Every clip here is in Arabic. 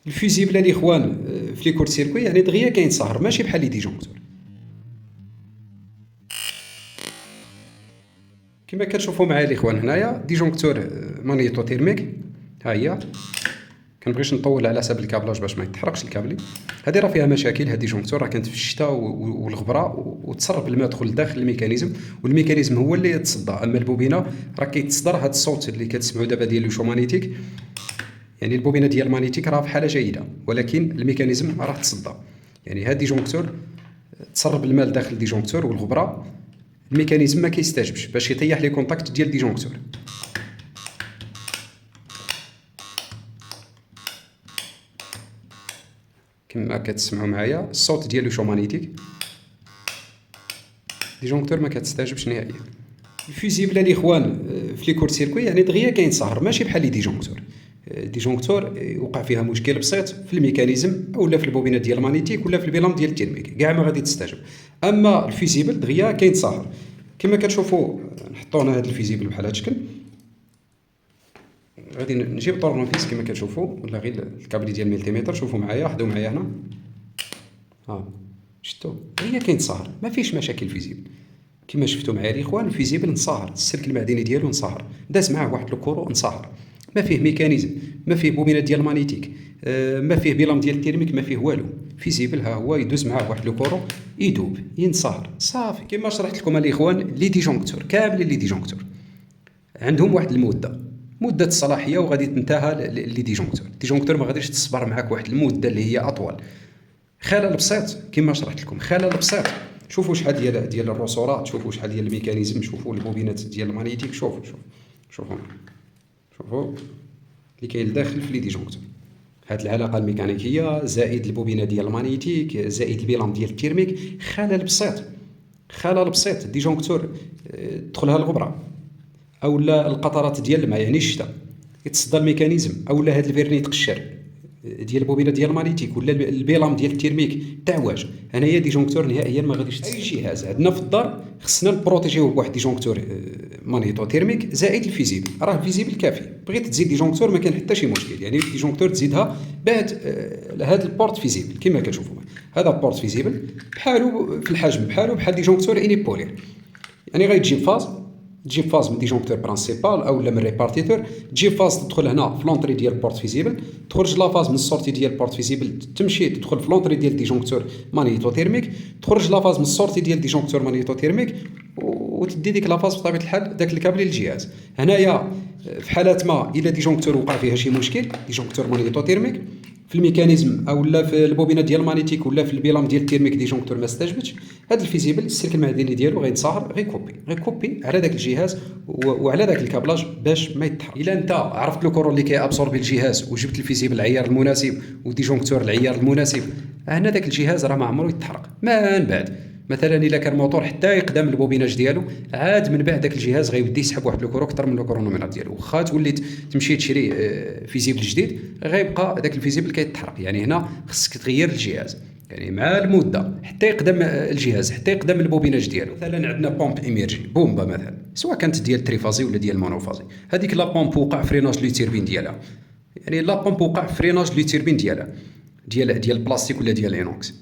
الفيزيبل الاخوان في لي كورت سيركوي يعني دغيا كينصهر ماشي بحال لي ديجونكتور. كما كتشوفوا معايا الاخوان هنايا ديجونكتور مانيتو تيرميك. ها هي كنبغيش نطول على حساب الكابلاج باش ما يتحرقش الكابلي. هذه راه فيها مشاكل، هذه ديجونكتور راه كانت في الشتاء والغبره وتسرب الماء دخل لداخل الميكانيزم، والميكانيزم هو اللي يتصدى. اما البوبينه راه كيتصدر هذا الصوت اللي كتسمعوا دابا ديال لو مانيتيك، يعني البوبينه ديال المانيتيك راه في حاله جيده ولكن الميكانيزم راه تصدى. يعني هاد ديجونكتور تسرب الماء لداخل ديجونكتور والغبره، الميكانيزم ما كيستجبش باش يطيح لي كونتاكت ديال ديجونكتور. كما كتسمعوا معايا الصوت ديال لو مانيتيك، ديجونكتور ما كتستجبش نهائيا. الفيزيبل الاخوان في لي كورت سيركوي يعني دغيا كينصهر ماشي بحال لي ديجونكتور. ديجونكتور وقع فيها مشكل بسيط في الميكانيزم اولا في البوبينه ديال المانيتيك ولا في البيلام ديال التيرميك كاع ما غادي تستجب. اما الفيزيبل دغيا كينصهر. كما كتشوفوا نحطوا هنا هذا الفيزيبل بحال هذا الشكل، غادي نجيب طورنوفيس كما كتشوفوا ولا غير الكابلي ديال الملتيمتر. شوفوا معايا، حضوا معايا هنا، ها شفتوا هي كينصهر ما فيش مشاكل فيزيبل. كما شفتوا معايا الاخوان الفيزيبل نصهر، السلك المعدني ديالو نصهر، داز معاه واحد الكورو نصهر، ما فيه ميكانيزم، ما فيه بوبينه ديال المانيتيك، ما فيه بيلام ديال التيرميك، ما فيه والو. فيزيبل ها هو يدوز معاه واحد الكورو يدوب ينصهر صافي. كما شرحت لكم الاخوان لي ديجونكتور كاملين لي ديجونكتور عندهم واحد مده الصلاحيه وغادي تنتهى لي ديجونكتور. الديجونكتور ما غاديش تصبر معاك واحد المده اللي هي اطول. خلل بسيط كما شرحت لكم، خلل بسيط. شوفوا شحال ديال الرسورات، شوفوا شحال ديال الميكانيزم، شوفوا البوبينات ديال المانيتيك، شوفوا اللي كاين لداخل في لي ديجونكتور. هاد العلاقه الميكانيكيه زائد البوبينه ديال المانيتيك زائد البيلام ديال التيرميك، خلل بسيط. الديجونكتور تدخلها الغبره اولا القطرات ديال الماء يعني الشتاء يتصدى الميكانيزم، اولا هاد الفيرني تقشر ديال البوبينه ديال المانيتيك ولا البيلام ديال التيرميك تعواج. هنايا ديجونكتور نهائيا ما غاديش اي جهاز عندنا في الدار خصنا نبروتيجيوه بواحد ديجونكتور مانيتو تيرميك زائد الفيزيبل. راه الفيزيبل كافي، بغيت تزيد ديجونكتور ما كاين حتى شي مشكل. يعني ديجونكتور تزيدها بعد هذا البورت فيزيبل كما كتشوفوا. هذا بورت فيزيبل بحالو في الحجم بحال ديجونكتور انيبولير. يعني تجيب فاز من ديجونكتور برانسيبال او من ريبارتيتور، تجيب فاز تدخل هنا في لونطري ديال بورت فيزيبل، تخرج لا فاز من السورتي ديال بورت فيزيبل تمشي تدخل في لونطري ديال ديجونكتور مانيتو تيرميك، تخرج لا فاز من السورتي ديال ديجونكتور مانيتو تيرميك وتدي ديك لا فاز بطبيعه الحال داك الكابل للجهاز. هنايا في حالات ما الا ديجونكتور وقع فيها شي مشكل، ديجونكتور مانيتو تيرميك في الميكانيزم اولا في البوبينه ديال المانيتيك ولا في البيلام ديال التيرميك ديجونكتور ما استجبتش، هذا الفيزيبل السلك المعدني ديالو غينصهر، غيكوبي على داك الجهاز وعلى داك الكابلاج باش ما يتحرق. الا انت عرفت لو كورو اللي كيابسوربي الجهاز وجبت الفيزيبل العيار المناسب وديجونكتور العيار المناسب، هنا داك الجهاز راه ما عمرو يتحرق. من بعد مثلا الا كان موتور حتى يقدم البوبيناج ديالو، عاد من بعد داك الجهاز غيودي يسحب واحد لوكورو اكثر من الكرونومتر ديالو. واخا تولي تمشي تشري فيزيبل جديد غيبقى داك الفيزيبل كيتحرق. يعني هنا خصك تغير الجهاز يعني مع المده حتى يقدم الجهاز، حتى يقدم البوبيناج ديالو. مثلا عندنا بومب ايميرجي بومبا مثلا، سواء كانت ديال تريفازي ولا ديال مونوفازي، هذيك لا بومب وقع فريناج لي تيربين ديالها، يعني لا بومب وقع فريناج لي تيربين ديالها ديال البلاستيك ولا ديال الانوكس.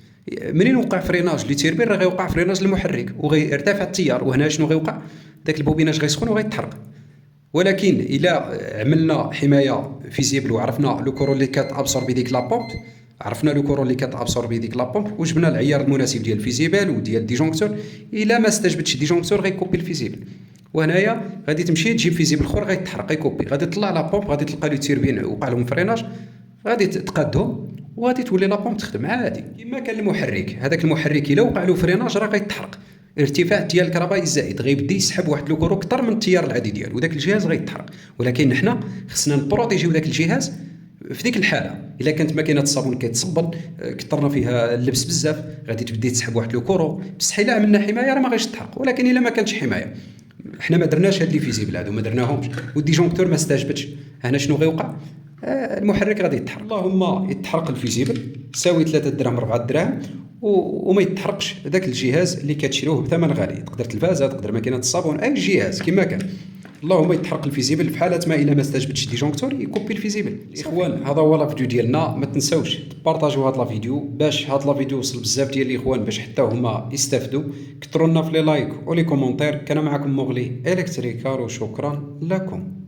منين وقع فريناج لي تيربين راه غيوقع فريناج المحرك وغيرتفع التيار، وهنا شنو غيوقع؟ داك البوبيناج غيسخن وغيتحرق. ولكن الا عملنا حمايه فيزيبل وعرفنا لو كورو اللي كتابسوربي ديك لا بومب، عرفنا لو كورو اللي كتابسوربي ديك لا بومب وجبنا العيار المناسب ديال الفيزيبل وديال الديجونكتور، الا ما استجبتش الديجونكتور غيكوبي الفيزيبل. وهنايا غادي تمشي تجيب فيزيبل اخر غيتحرق غيكوبي، غادي تطلع لا بومب غادي تلقى لي تيربين وقع لهم فريناج، غادي تقادهم وغادي تولي لا بومب تخدم عادي. كما كان المحرك، هذاك المحرك الا وقع له فريناج راه غيتحرق، ارتفاع ديال الكهرباء الزائد غيبدا يسحب واحد لوكورو اكثر من التيار العادي ديالو وداك الجهاز غيتحرق. ولكن حنا خصنا نبروتيجيو داك الجهاز في ديك الحاله. الا كانت ماكينه الصابون كيتصبن كثرنا فيها اللبس بزاف غادي تبدي تسحب واحد لوكورو، بصح الا عملنا حمايه راه ما غاش تحرق. ولكن الا ما كانتش حمايه، حنا ما درناش هاد لي فيزيبل هادو ما درناهمش والديجونكتور ما استجبتش، هنا شنو غيوقع؟ المحرك غادي يتحرق. اللهم يتحرق الفيزيبل ساوي 3 دراهم 4 دراهم وما يتحرقش داك الجهاز اللي كتشريوه بثمن غالي، تقدر تلفازه تقدر ماكينه الصابون اي جهاز كما كان. اللهم يتحرق الفيزيبل. في حالات ما الا ما استجبتش ديجونكتور يكوبي الفيزيبل. الاخوان هذا هو لا فيديو ديالنا، ما تنساوش تبارطاجيو هذا لا فيديو باش هذا لا فيديو يوصل بزاف ديال الاخوان باش حتى هما يستافدوا. كثروا لنا في لي لايك ولي كومونتير. كان معكم مغلي الكتريكال وشكرا لكم.